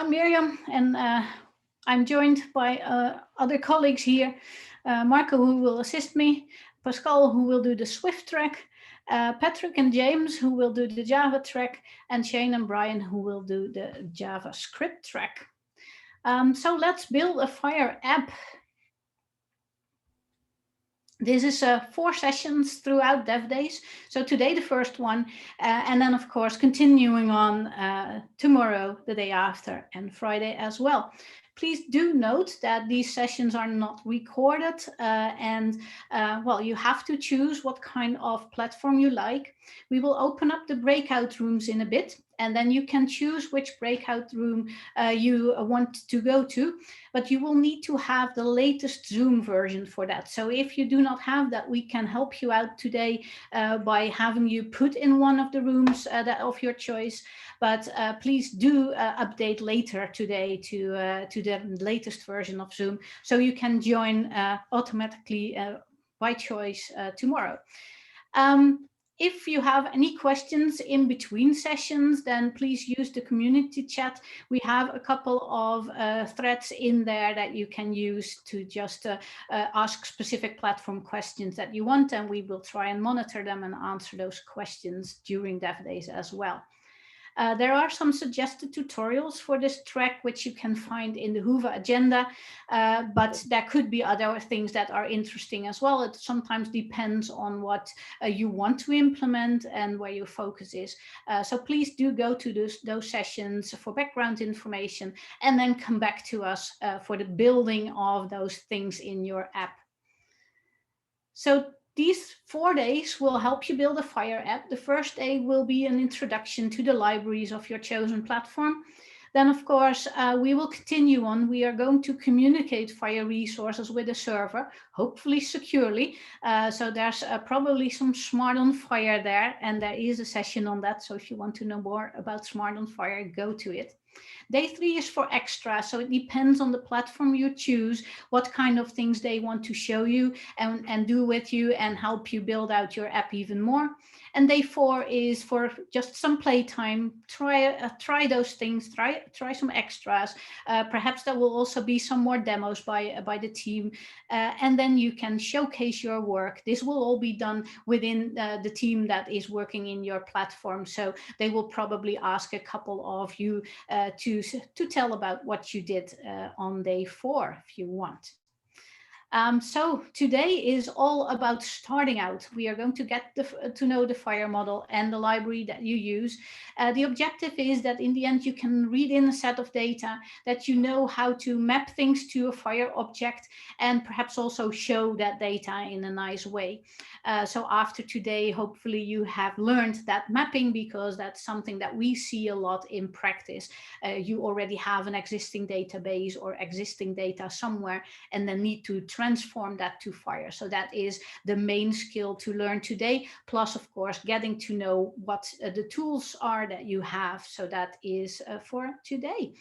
I'm Miriam, and I'm joined by other colleagues here. Marco, who will assist me, Pascal, who will do the Swift track, Patrick and James, who will do the Java track, and Shane and Brian, who will do the JavaScript track. So let's build a FHIR app. This is 4 sessions throughout DevDays. So today, the first one, and then of course, continuing on tomorrow, the day after, and Friday as well. Please do note that these sessions are not recorded well, you have to choose what kind of platform you like. We will open up the breakout rooms in a bit, and then you can choose which breakout room you want to go to, but you will need to have the latest Zoom version for that. So if you do not have that, we can help you out today by having you put in one of the rooms of your choice. But please do update later today to the latest version of Zoom, so you can join automatically by choice tomorrow. If you have any questions in between sessions, then please use the community chat. We have a couple of threads in there that you can use to just ask specific platform questions that you want, and we will try and monitor them and answer those questions during DevDays as well. There are some suggested tutorials for this track, which you can find in the Whova agenda, but there could be other things that are interesting as well. It sometimes depends on what you want to implement and where your focus is. So please do go to those sessions for background information, and then come back to us for the building of those things in your app. So these 4 days will help you build a FHIR app. The first day will be an introduction to the libraries of your chosen platform. Then, of course, we will continue on. We are going to communicate FHIR resources with the server, hopefully securely. So there's probably some Smart on FHIR there, and there is a session on that. So if you want to know more about Smart on FHIR, go to it. Day 3 is for extra, so it depends on the platform you choose, what kind of things they want to show you and do with you and help you build out your app even more. And day 4 is for just some playtime. Try those things, try some extras. Perhaps there will also be some more demos by the team, and then you can showcase your work. This will all be done within the team that is working in your platform, so they will probably ask a couple of you to tell about what you did on day 4 if you want. So today is all about starting out. We are going to get to know the FHIR model and the library that you use. The objective is that in the end you can read in a set of data, that you know how to map things to a FHIR object, and perhaps also show that data in a nice way. So after today, hopefully you have learned that mapping, because that's something that we see a lot in practice. You already have an existing database or existing data somewhere, and then need to transform that to FHIR. So that is the main skill to learn today, plus of course getting to know what the tools are that you have. So that is for today.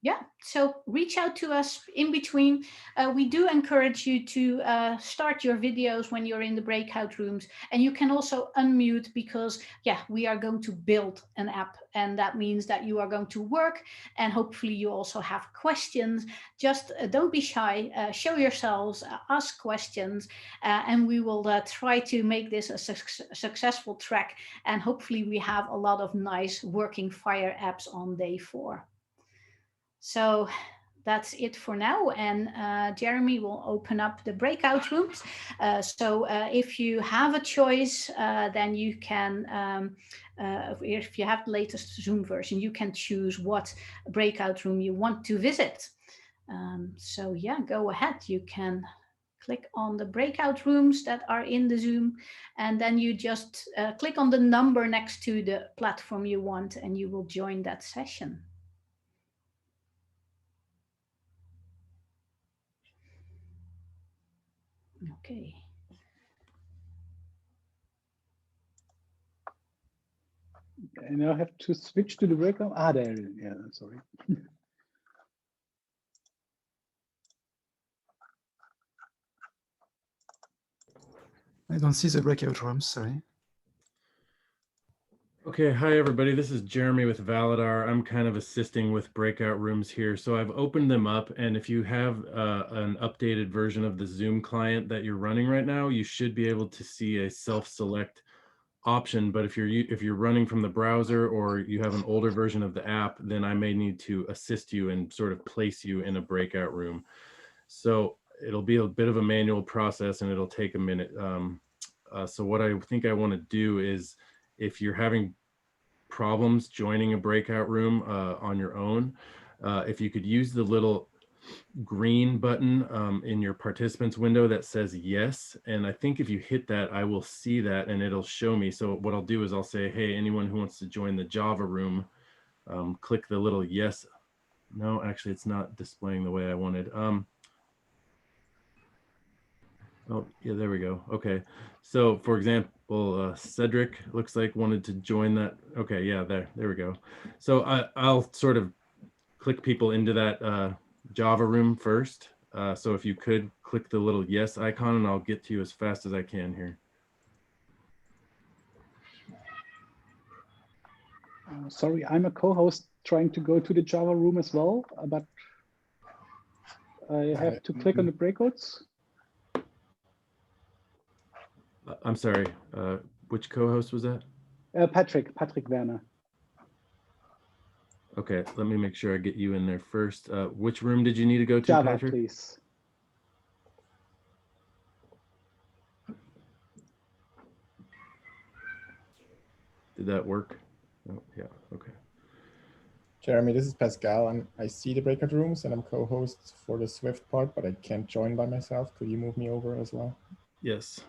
Yeah, so reach out to us in between. We do encourage you to start your videos when you're in the breakout rooms, and you can also unmute, because yeah, we are going to build an app, and that means that you are going to work, and hopefully you also have questions. Just don't be shy, show yourselves, ask questions, and we will try to make this a successful track, and hopefully we have a lot of nice working FHIR apps on day 4. So that's it for now, and Jeremy will open up the breakout rooms. So if you have a choice, then you can, if you have the latest Zoom version, you can choose what breakout room you want to visit. So yeah, go ahead. You can click on the breakout rooms that are in the Zoom, and then you just click on the number next to the platform you want, and you will join that session. Okay. I now have to switch to the breakout. Ah, there it is. Yeah, sorry. I don't see the breakout rooms, sorry. Okay, hi everybody. This is Jeremy with Validar. I'm kind of assisting with breakout rooms here. So I've opened them up, and if you have an updated version of the Zoom client that you're running right now, you should be able to see a self-select option. But if you're running from the browser or you have an older version of the app, then I may need to assist you and sort of place you in a breakout room. So it'll be a bit of a manual process, and it'll take a minute. So what I think I want to do is, if you're having problems joining a breakout room on your own, if you could use the little green button in your participants window that says yes, and I think if you hit that, I will see that and it'll show me. So what I'll do is I'll say, hey, anyone who wants to join the Java room, click the little yes. No, actually it's not displaying the way I wanted. Oh, yeah, there we go. Okay. So for example, Cedric looks like wanted to join that. Okay, yeah, there we go. So I'll sort of click people into that Java room first. So if you could click the little yes icon, and I'll get to you as fast as I can here. Sorry, I'm a co-host trying to go to the Java room as well, but I have to click on the breakouts. I'm sorry, which co-host was that? Patrick Werner. Okay, let me make sure I get you in there first. Which room did you need to go to, Java, Patrick? please. Did that work? Oh, yeah, okay. Jeremy, this is Pascal. I see the breakout rooms and I'm co-host for the Swift part, but I can't join by myself. Could you move me over as well? Yes.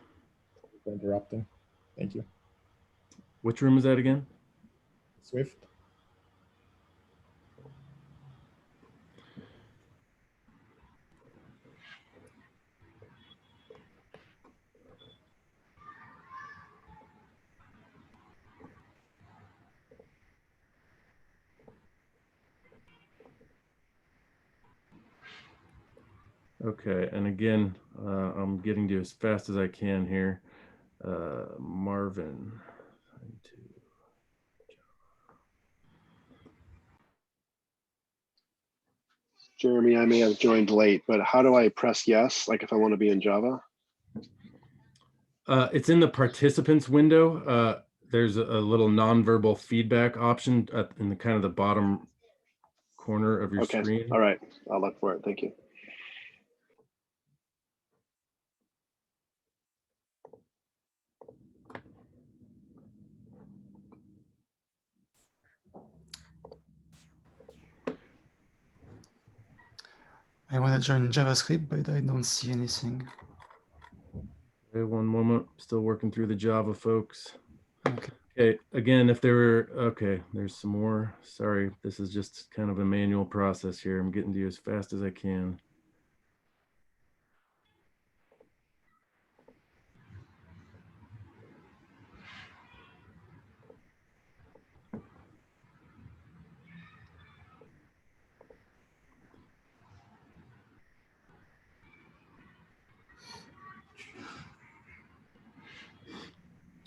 For interrupting. Thank you. Which room is that again? Swift. Okay, and again, I'm getting to you as fast as I can here. Marvin. Jeremy, I may have joined late, but how do I press yes, like if I want to be in Java? It's in the participants window. There's a little nonverbal feedback option in the kind of the bottom corner of your screen. All right, I'll look for it. Thank you. I want to join JavaScript, but I don't see anything. Okay, one moment. Still working through the Java, folks. Okay. Okay, again, if there were, okay, there's some more. Sorry, this is just kind of a manual process here. I'm getting to you as fast as I can.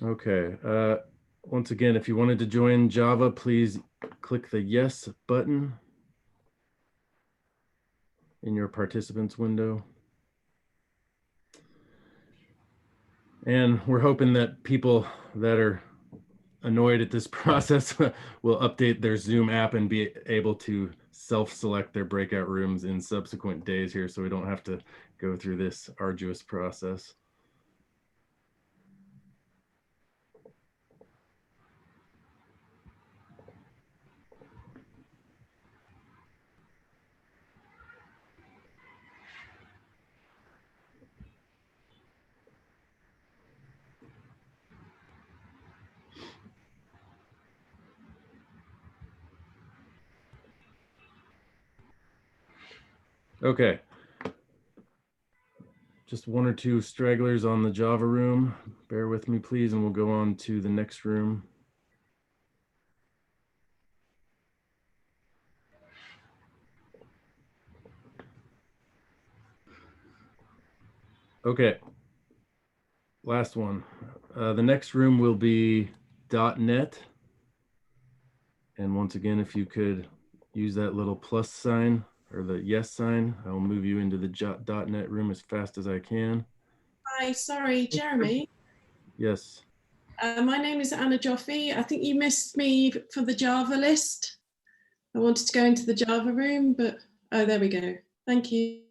Okay, once again, if you wanted to join Java, please click the yes button in your participants window. And we're hoping that people that are annoyed at this process will update their Zoom app and be able to self-select their breakout rooms in subsequent days here, so we don't have to go through this arduous process. Okay. Just one or two stragglers on the Java room. Bear with me, please, and we'll go on to the next room. Okay. Last one. The next room will be .NET. And once again, if you could use that little plus sign or the yes sign, I will move you into the .NET room as fast as I can. Hi, sorry, Jeremy. Yes. My name is Anna Joffe. I think you missed me for the Java list. I wanted to go into the Java room, but oh, there we go. Thank you.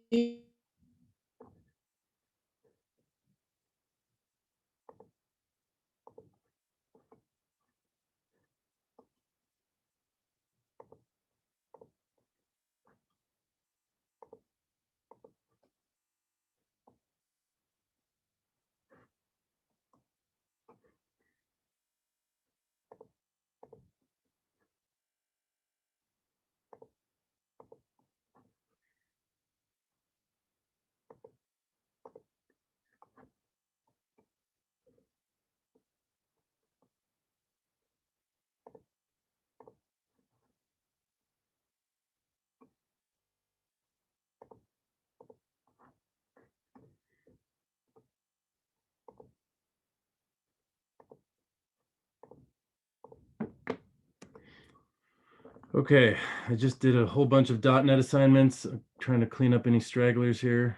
Okay, I just did a whole bunch of .NET assignments. I'm trying to clean up any stragglers here.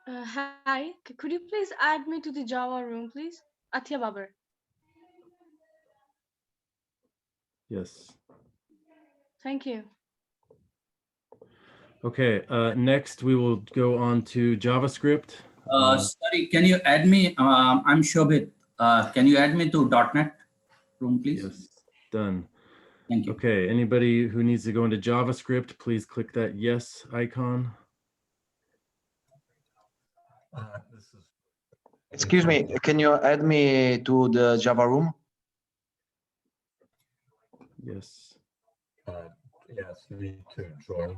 Hi, could you please add me to the Java room, please? Attiya Babar. Yes. Thank you. Okay, next we will go on to JavaScript. Sorry, can you add me? I'm Shobit. Can you add me to .NET room, please? Yes, done. Thank you. Okay, anybody who needs to go into JavaScript, please click that yes icon. Excuse me, can you add me to the Java room? Yes. Yes, me too, George.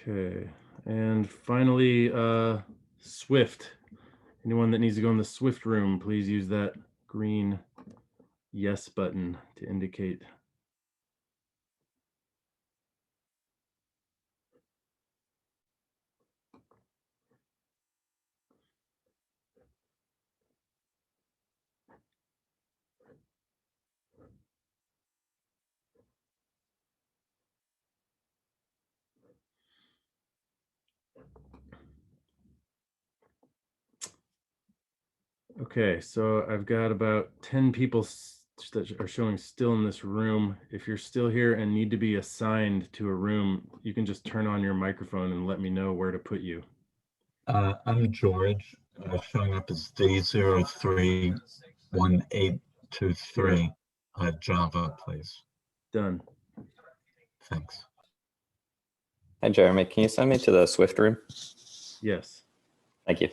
Okay, and finally, Swift. Anyone that needs to go in the Swift room, please use that green yes button to indicate. Okay, so I've got about 10 people that are showing still in this room. If you're still here and need to be assigned to a room, you can just turn on your microphone and let me know where to put you. I'm George, showing up as D031823. Java, please. Done. Thanks. Hi, Jeremy. Can you send me to the Swift room? Yes. Thank you.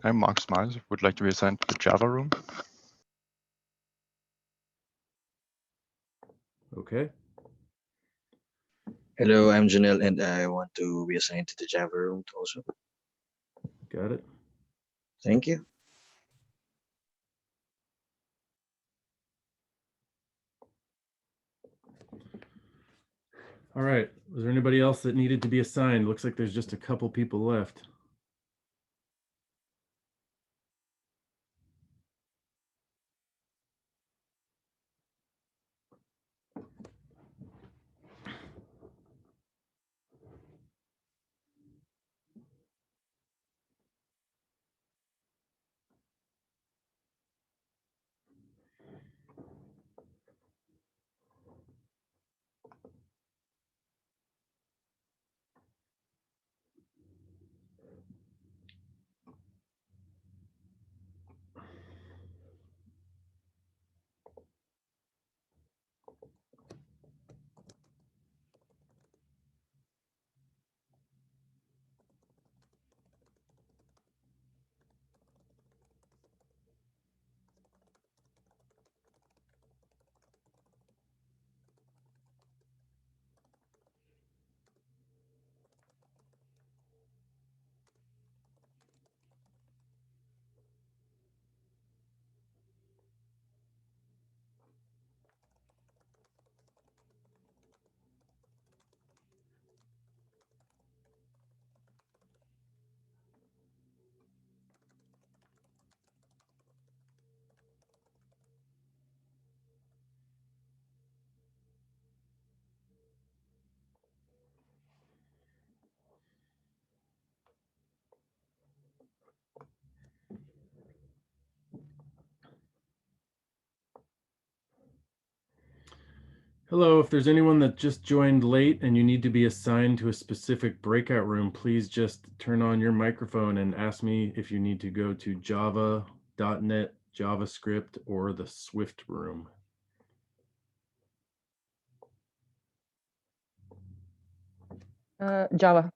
I'm Mark Smiles. Would like to be assigned to the Java room. Okay. Hello, I'm Janelle, and I want to be assigned to the Java room also. Got it. Thank you. All right. Was there anybody else that needed to be assigned? Looks like there's just a couple people left. Hello, if there's anyone that just joined late and you need to be assigned to a specific breakout room, please just turn on your microphone and ask me if you need to go to Java, .NET, JavaScript, or the Swift room. Java.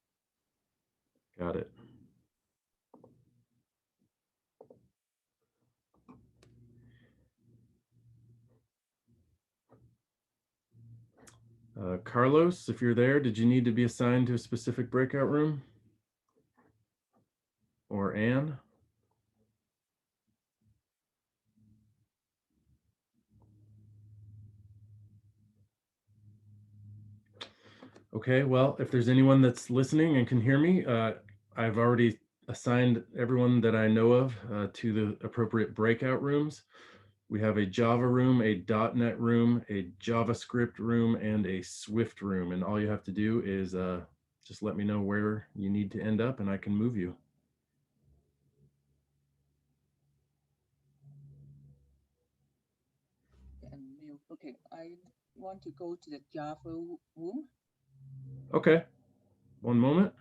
Got it. Carlos, if you're there, did you need to be assigned to a specific breakout room? Or Anne? Okay, well, if there's anyone that's listening and can hear me, I've already assigned everyone that I know of to the appropriate breakout rooms. We have a Java room, a .NET room, a JavaScript room, and a Swift room. And all you have to do is just let me know where you need to end up and I can move you. Okay, I want to go to the Java room. Okay, one moment.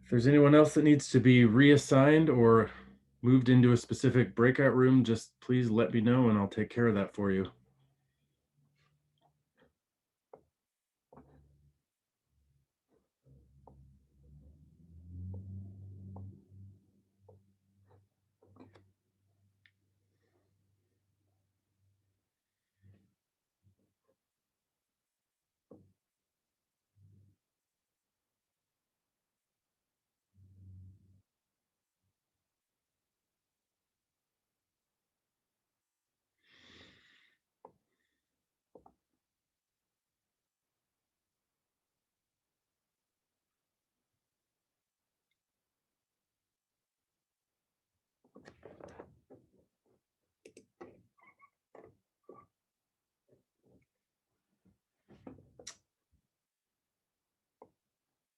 If there's anyone else that needs to be reassigned or moved into a specific breakout room, just please let me know and I'll take care of that for you.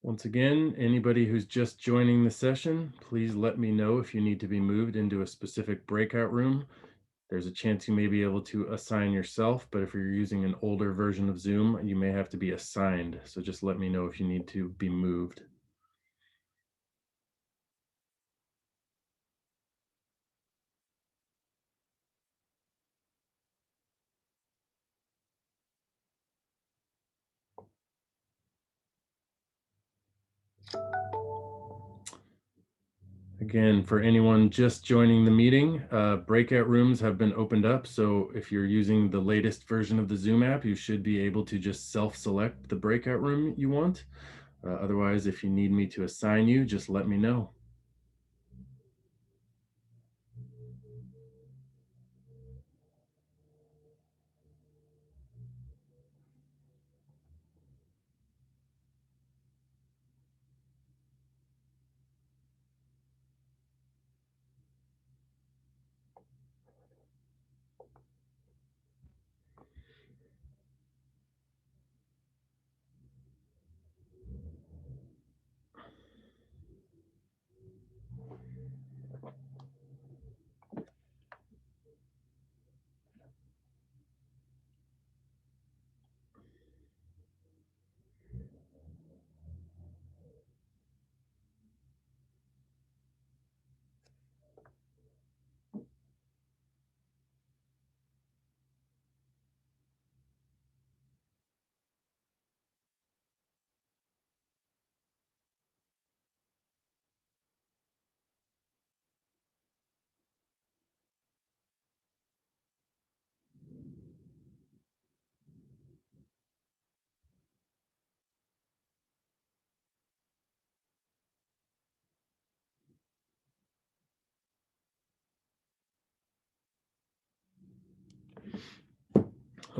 Once again, anybody who's just joining the session, please let me know if you need to be moved into a specific breakout room. There's a chance you may be able to assign yourself, but if you're using an older version of Zoom, you may have to be assigned. So just let me know if you need to be moved. Again, for anyone just joining the meeting, breakout rooms have been opened up. So if you're using the latest version of the Zoom app, you should be able to just self-select the breakout room you want. Otherwise, if you need me to assign you, just let me know.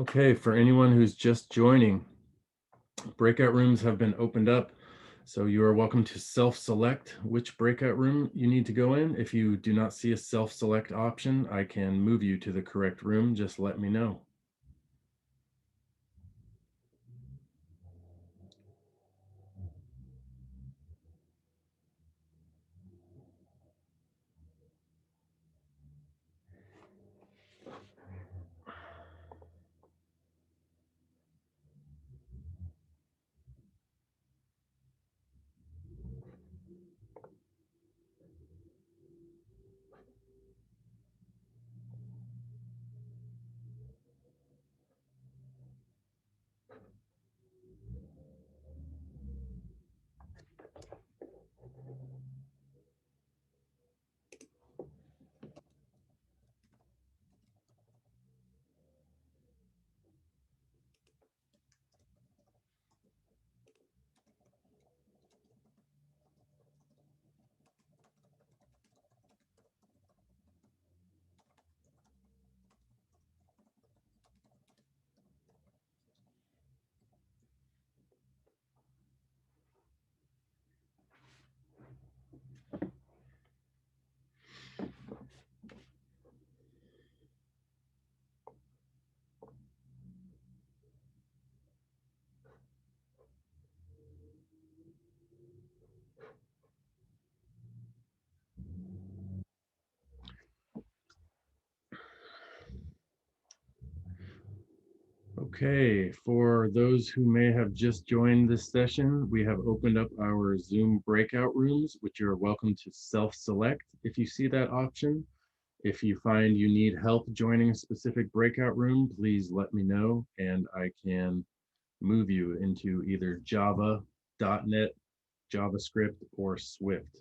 Okay, for anyone who's just joining, breakout rooms have been opened up. So you are welcome to self-select which breakout room you need to go in. If you do not see a self-select option, I can move you to the correct room. Just let me know. Okay, for those who may have just joined this session, we have opened up our Zoom breakout rooms, which you're welcome to self-select if you see that option. If you find you need help joining a specific breakout room, please let me know and I can move you into either Java, .NET, JavaScript, or Swift.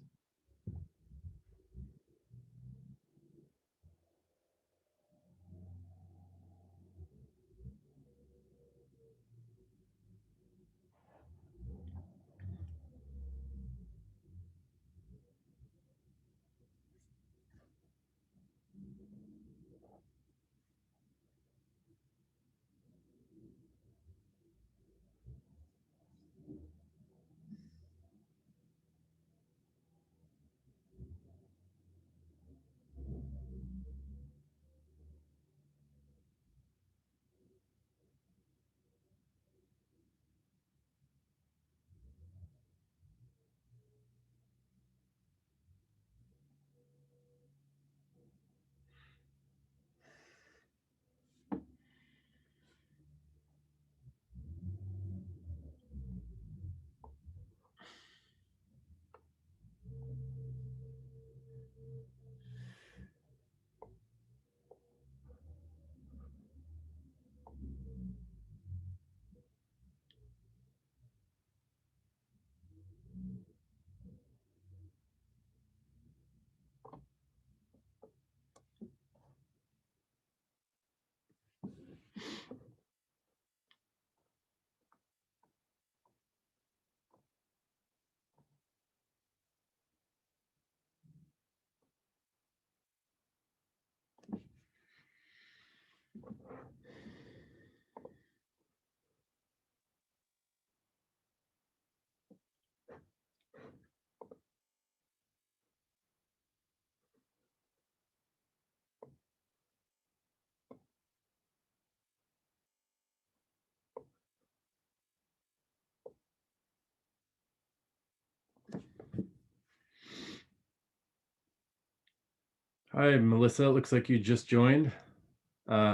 Hi, Melissa. It looks like you just joined.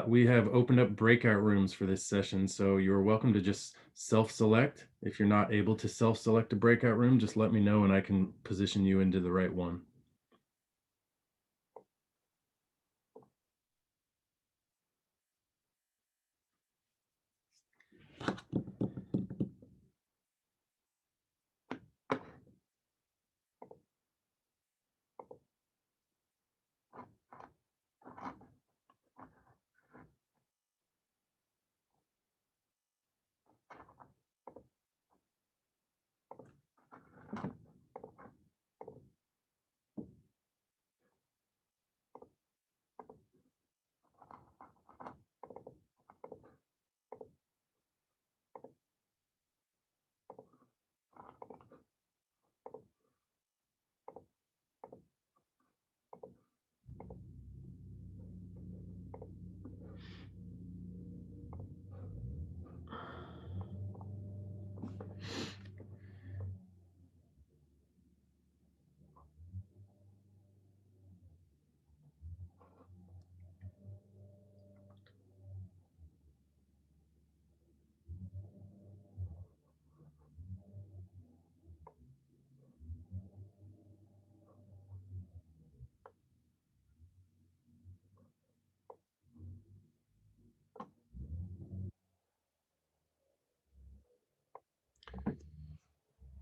We have opened up breakout rooms for this session, so you're welcome to just self-select. If you're not able to self-select a breakout room, just let me know and I can position you into the right one.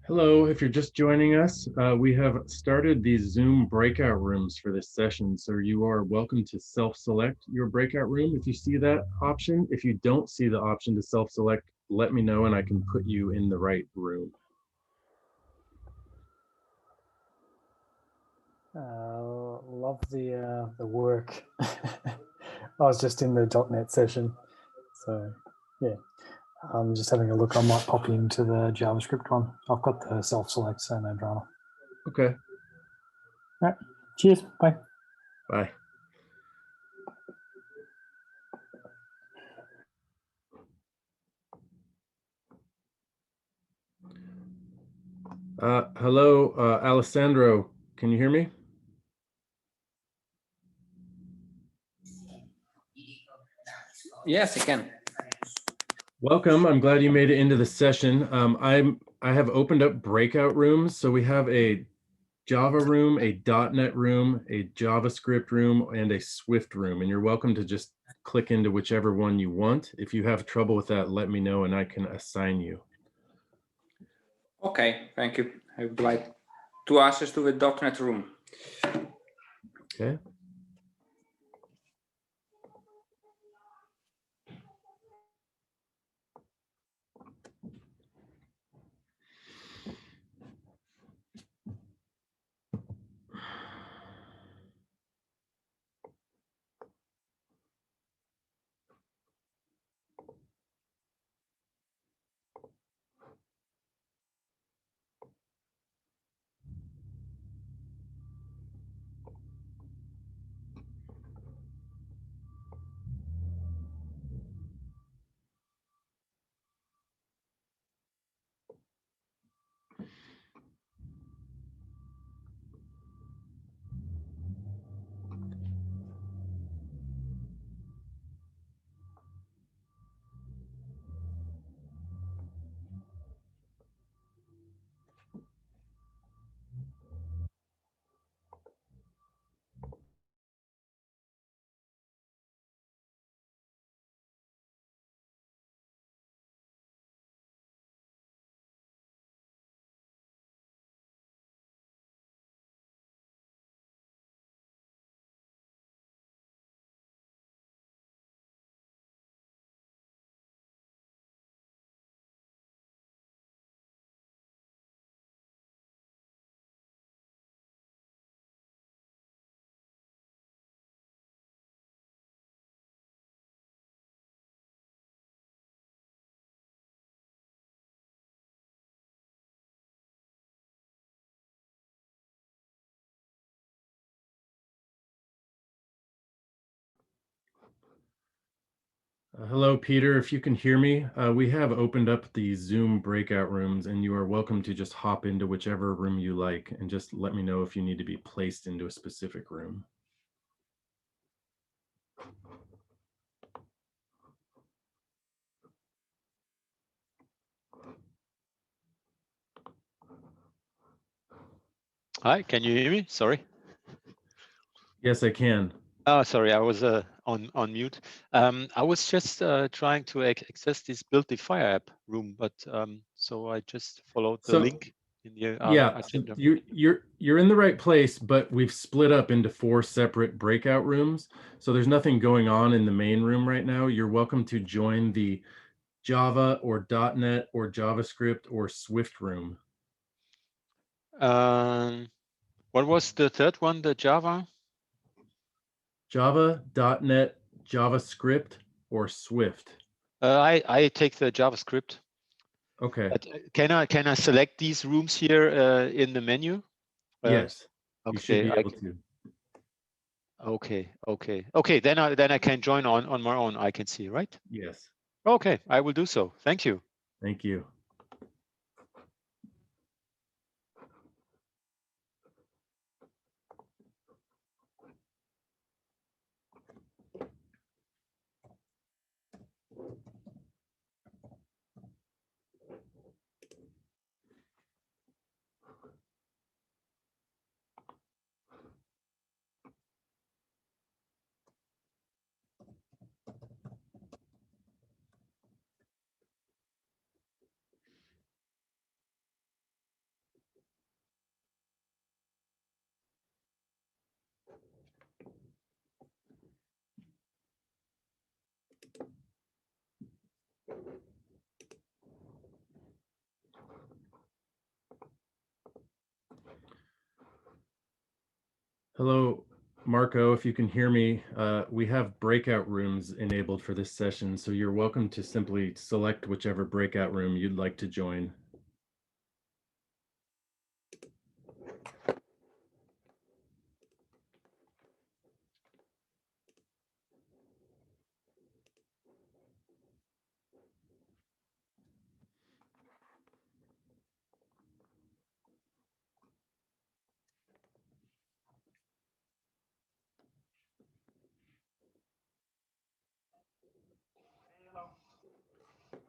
Hello, if you're just joining us, we have started these Zoom breakout rooms for this session. So you are welcome to self-select your breakout room if you see that option. If you don't see the option to self-select, let me know and I can put you in the right room. Love the work. I was just in the .NET session, so yeah. I'm just having a look. I might pop into the JavaScript one. I've got the self-select, so no drama. Okay. All right. Cheers. Bye. Bye. Hello, Alessandro. Can you hear me? Yes, I can. Welcome. I'm glad you made it into the session. I have opened up breakout rooms. So we have a Java room, a .NET room, a JavaScript room, and a Swift room. And you're welcome to just click into whichever one you want. If you have trouble with that, let me know and I can assign you. Okay, thank you. I would like to access to the .NET room. Okay. Hello, Peter. If you can hear me, we have opened up the Zoom breakout rooms and you are welcome to just hop into whichever room you like and just let me know if you need to be placed into a specific room. Hi, can you hear me? Sorry. Yes, I can. Oh, sorry, I was on mute. I was just trying to access this Build the FHIR app room, but so I just followed the link in the yeah, agenda. you're in the right place, but we've split up into 4 separate breakout rooms. So there's nothing going on in the main room right now. You're welcome to join the Java or .NET or JavaScript or Swift room. What was the third one? The Java? Java, .NET, JavaScript, or Swift? I take the JavaScript. Okay. But can I select these rooms here in the menu? Yes. Okay, you should be able to. Okay. Then I can join on my own. I can see, right? Yes. Okay, I will do so. Thank you. Thank you. Hello, Marco, if you can hear me, we have breakout rooms enabled for this session, so you're welcome to simply select whichever breakout room you'd like to join.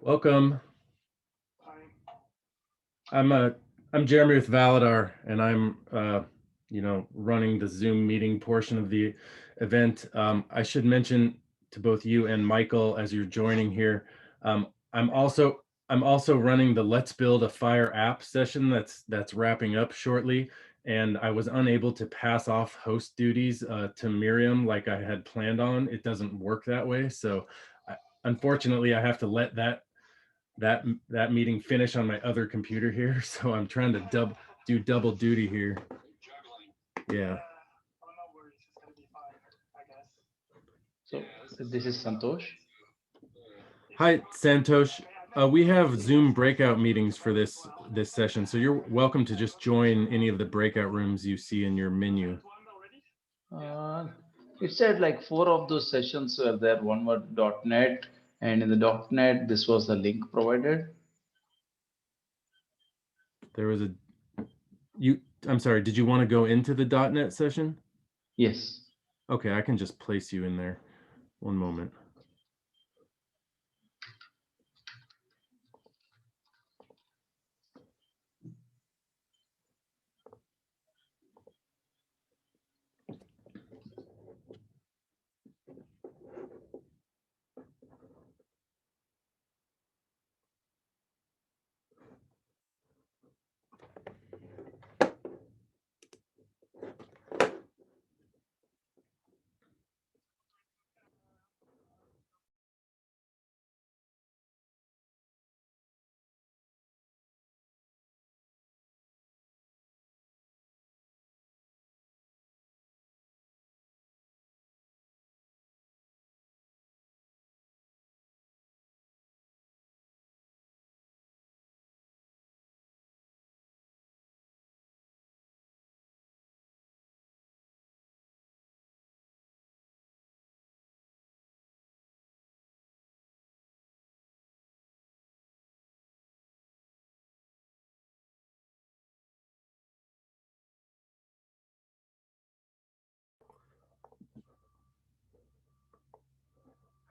Welcome. I'm Jeremy with Validar, and I'm running the Zoom meeting portion of the event. I should mention to both you and Michael as you're joining here, I'm also running the Let's Build a FHIR app session that's wrapping up shortly, and I was unable to pass off host duties to Miriam like I had planned on. It doesn't work that way, so unfortunately I have to let that meeting finish on my other computer here. So I'm trying to do double duty here. Yeah. So this is Santosh. Hi, Santosh. We have Zoom breakout meetings for this session, so you're welcome to just join any of the breakout rooms you see in your menu. It said like 4 of those sessions were there. One were .NET, and in the .NET, this was the link provided. There was I'm sorry, did you want to go into the .NET session? Yes. Okay, I can just place you in there. One moment.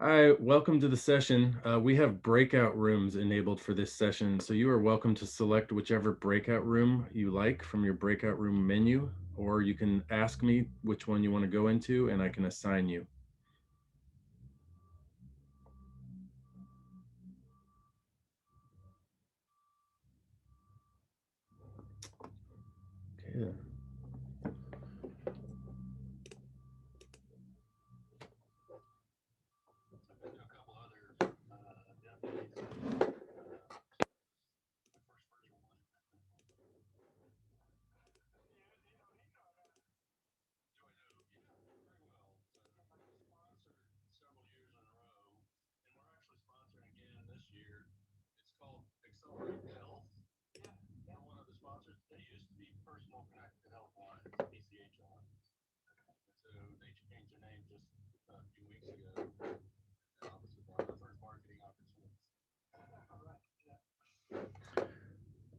Hi, welcome to the session. We have breakout rooms enabled for this session, so you are welcome to select whichever breakout room you like from your breakout room menu, or you can ask me which one you want to go into and I can assign you. Okay.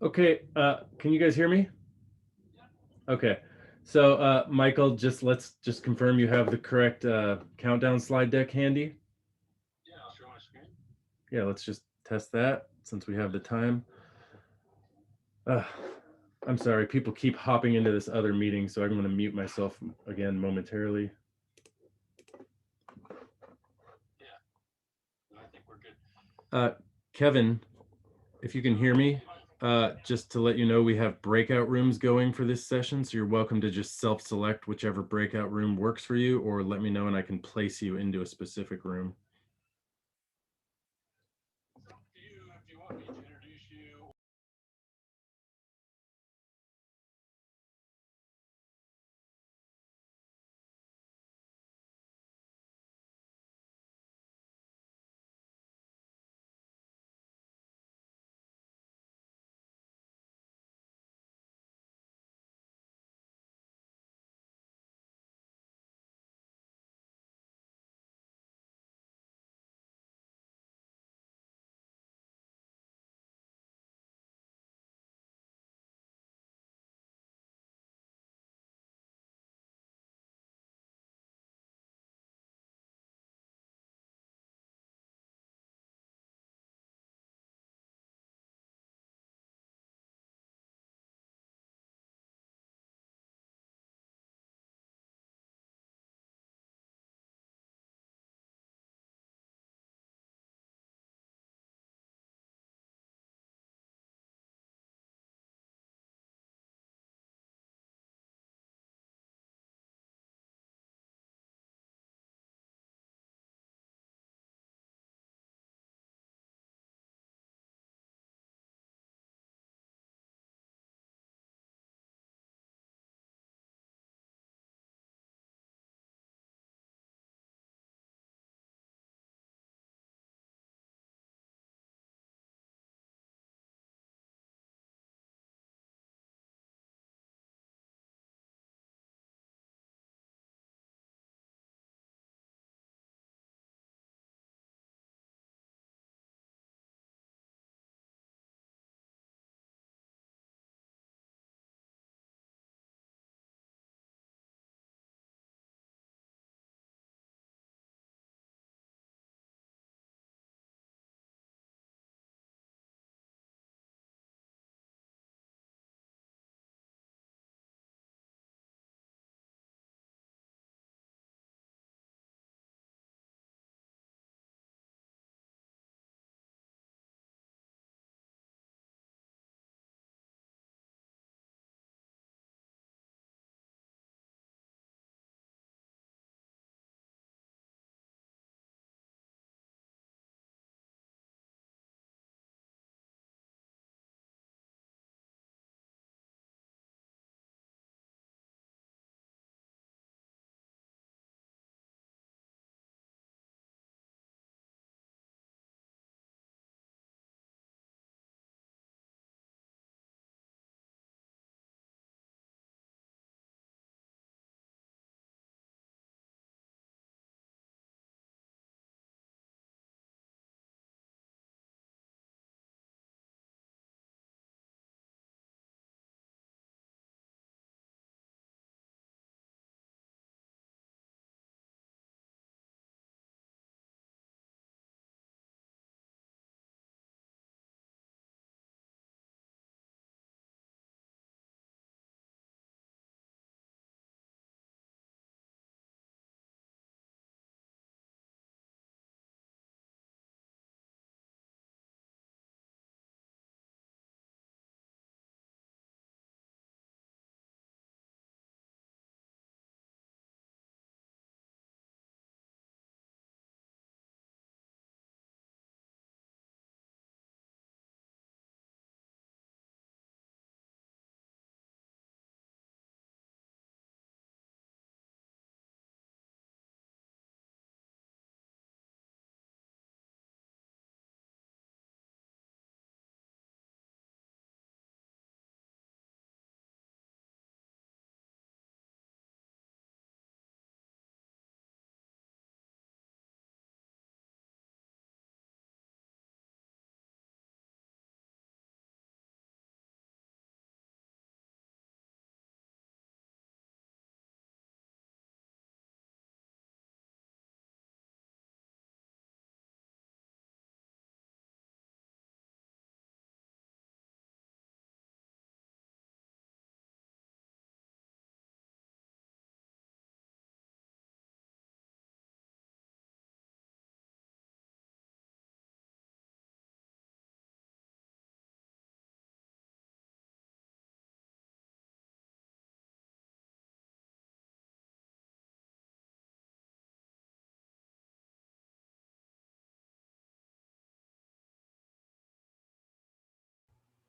Okay, can you guys hear me? Okay, so Michael, let's confirm you have the correct countdown slide deck handy. Yeah, I'll show my screen. Yeah, let's just test that since we have the time. I'm sorry, people keep hopping into this other meeting, so I'm going to mute myself again momentarily. Yeah, I think we're good. Kevin, if you can hear me, just to let you know, we have breakout rooms going for this session, so you're welcome to just self-select whichever breakout room works for you, or let me know and I can place you into a specific room. If you want me to introduce you.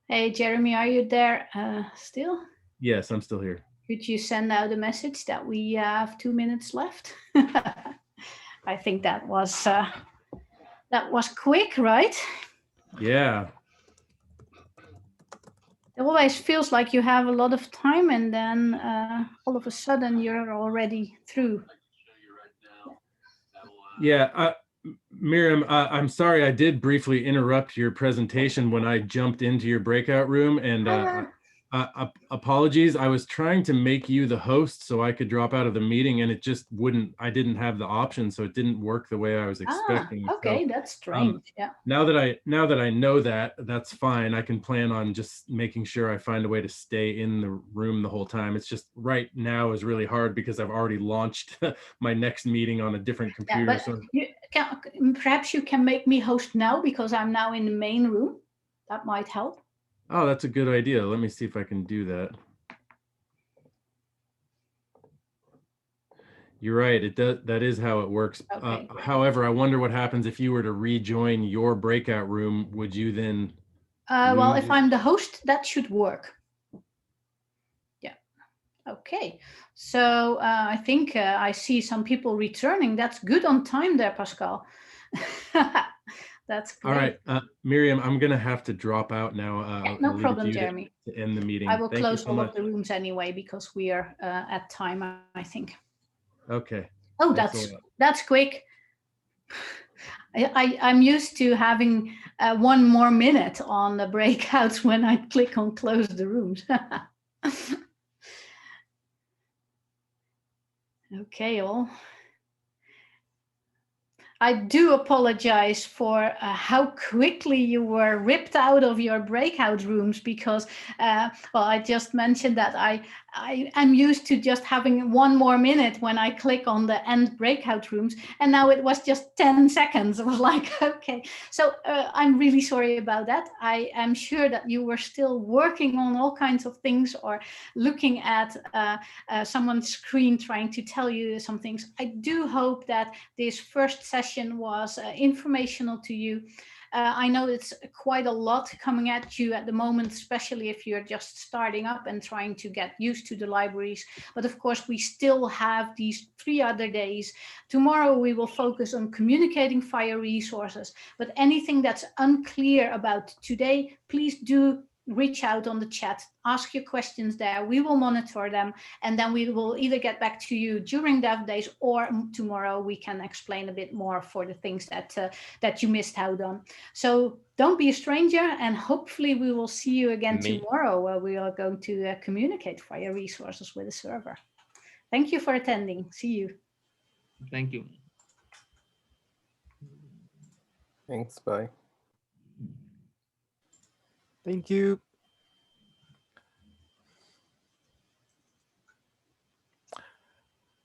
Hey, Jeremy, are you there still? Yes, I'm still here. Could you send out a message that we have 2 minutes left? I think that was quick, right? Yeah. It always feels like you have a lot of time and then all of a sudden you're already through. Yeah, Miriam, I'm sorry I did briefly interrupt your presentation when I jumped into your breakout room, and apologies. I was trying to make you the host so I could drop out of the meeting, and it just wouldn't. I didn't have the option, so it didn't work the way I was expecting. Okay, so, that's strange. Yeah. Now that I know that, that's fine. I can plan on just making sure I find a way to stay in the room the whole time. It's just right now is really hard because I've already launched my next meeting on a different computer. Yeah, but perhaps you can make me host now because I'm now in the main room. That might help. Oh, that's a good idea. Let me see if I can do that. You're right. It does. That is how it works. Okay. However, I wonder what happens if you were to rejoin your breakout room. Would you then? Well, if I'm the host, that should work. Yeah. Okay. So I think I see some people returning. That's good on time there, Pascal. That's great. All right, Miriam, I'm going to have to drop out now. Yeah, no problem, Jeremy. To end the meeting. I will Thank close you so all much. of the rooms anyway because we are at time, I think. Okay. Oh, Thanks that's quick. I'm used to having 1 more minute on the breakouts when I click on close the rooms. Okay, all. I do apologize for how quickly you were ripped out of your breakout rooms because, well, I just mentioned that I'm used to just having 1 more minute when I click on the end breakout rooms, and now it was just 10 seconds. I was like, okay. So I'm really sorry about that. I am sure that you were still working on all kinds of things or looking at someone's screen trying to tell you some things. I do hope that this first session was informational to you. I know it's quite a lot coming at you at the moment, especially if you're just starting up and trying to get used to the libraries. But of course, we still have these 3 other days. Tomorrow, we will focus on communicating FHIR resources. But anything that's unclear about today, please do reach out on the chat, ask your questions there. We will monitor them, and then we will either get back to you during DevDays or tomorrow we can explain a bit more for the things that you missed out on. So don't be a stranger, and hopefully we will see you again tomorrow where we are going to communicate FHIR resources with the server. Thank you for attending. See you. Thank you. Thanks. Bye. Thank you.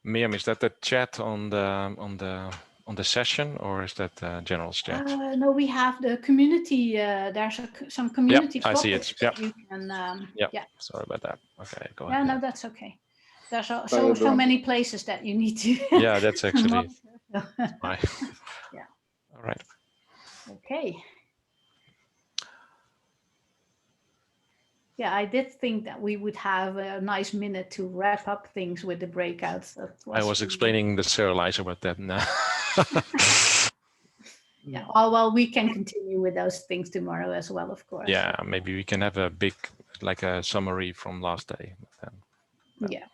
Miriam, is that the chat on the session, or is that general chat? No, we have the community. There's some community. I see it. Yeah. You can, yeah. Sorry about that. Okay, go ahead. Yeah, no, that's okay. There's so many places that you need to. Yeah, that's actually. Yeah. All right. Okay. Yeah, I did think that we would have a nice minute to wrap up things with the breakouts. I was explaining the serializer about that now. Yeah, well, we can continue with those things tomorrow as well, of course. Yeah, maybe we can have a big, like a summary from last day. Yeah.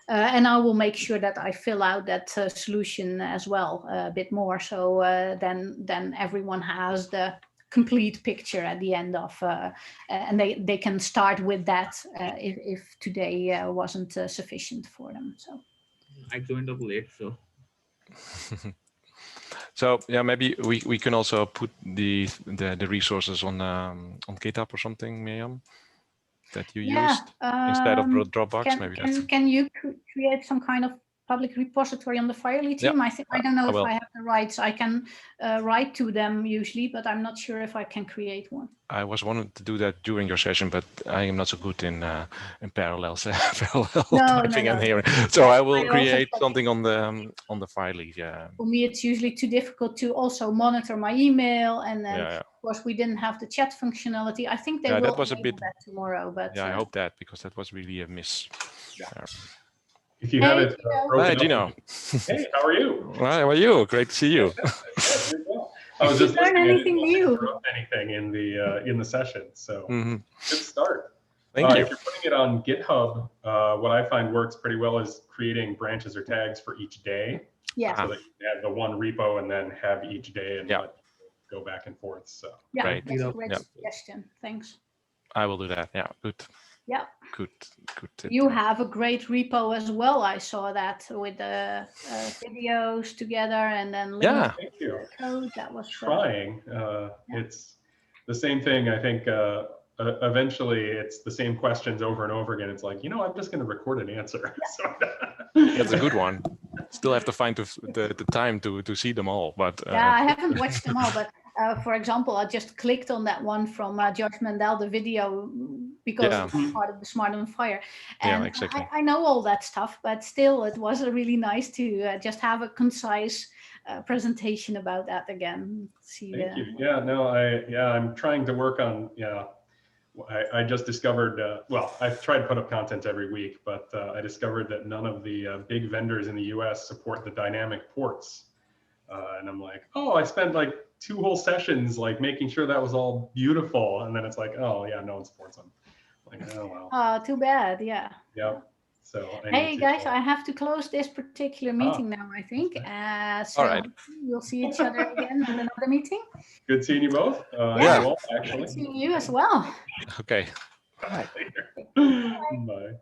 And I will make sure that I fill out that solution as well a bit more. So then everyone has the complete picture at the end of, and they can start with that if today wasn't sufficient for them. So I joined up late, so. So yeah, maybe we can also put the resources on GitHub or something, Miriam, that you used instead of Dropbox. Can you create some kind of public repository on the FHIR team? Yeah, I don't know if I have the rights. I can write to them usually, but I'm not sure if I can create one. I was wanting to do that during your session, but I am not so good in parallel typing and hearing. So I will create something on the FHIR. Yeah. For me, it's usually too difficult to also monitor my email and then course, we didn't have the chat functionality. I think they Yeah, will that was a enable bit that tomorrow. But yeah, I hope that, because that was really a miss. If you have it broken Hi, up Gino. Hey, how are you? Hi, how are you? Great to see you. I was just learn listening. anything new? Anything in the session, so good start. Thank you. If you're putting it on GitHub, what I find works pretty well is creating branches or tags for each day. Yeah. So that you can have the one repo and then have each day and let go back and forth. So yeah, Right. that's a great suggestion. Thanks. I will do that. Yeah, good. Yeah. Good. You have a great repo as well. I saw that with the videos together and then links Thank you. code. That was Trying. It's the same thing. I think eventually it's the same questions over and over again. It's like, I'm just going to record an answer. That's a good one. Still have to find the time to see them all, but yeah, I haven't watched them all, but for example, I just clicked on that one from Josh Mandel, the video, because it's part of the Smart on FHIR. And exactly. I know all that stuff, but still, it was really nice to just have a concise presentation about that again. See, Thank you. Yeah, no, I'm trying to work on, I just discovered, I try to put up content every week, but I discovered that none of the big vendors in the US support the dynamic ports. And I'm like, I spent like 2 whole sessions like making sure that was all beautiful. And then it's like, no one supports them. Like, oh, well. Too bad. Yeah. Yep. So hey guys, I have to close this particular meeting now, I think. So all right. We'll see each other again in another meeting. Good seeing you both. Yeah, well, actually. good seeing you as well. Okay. Bye. Bye-bye.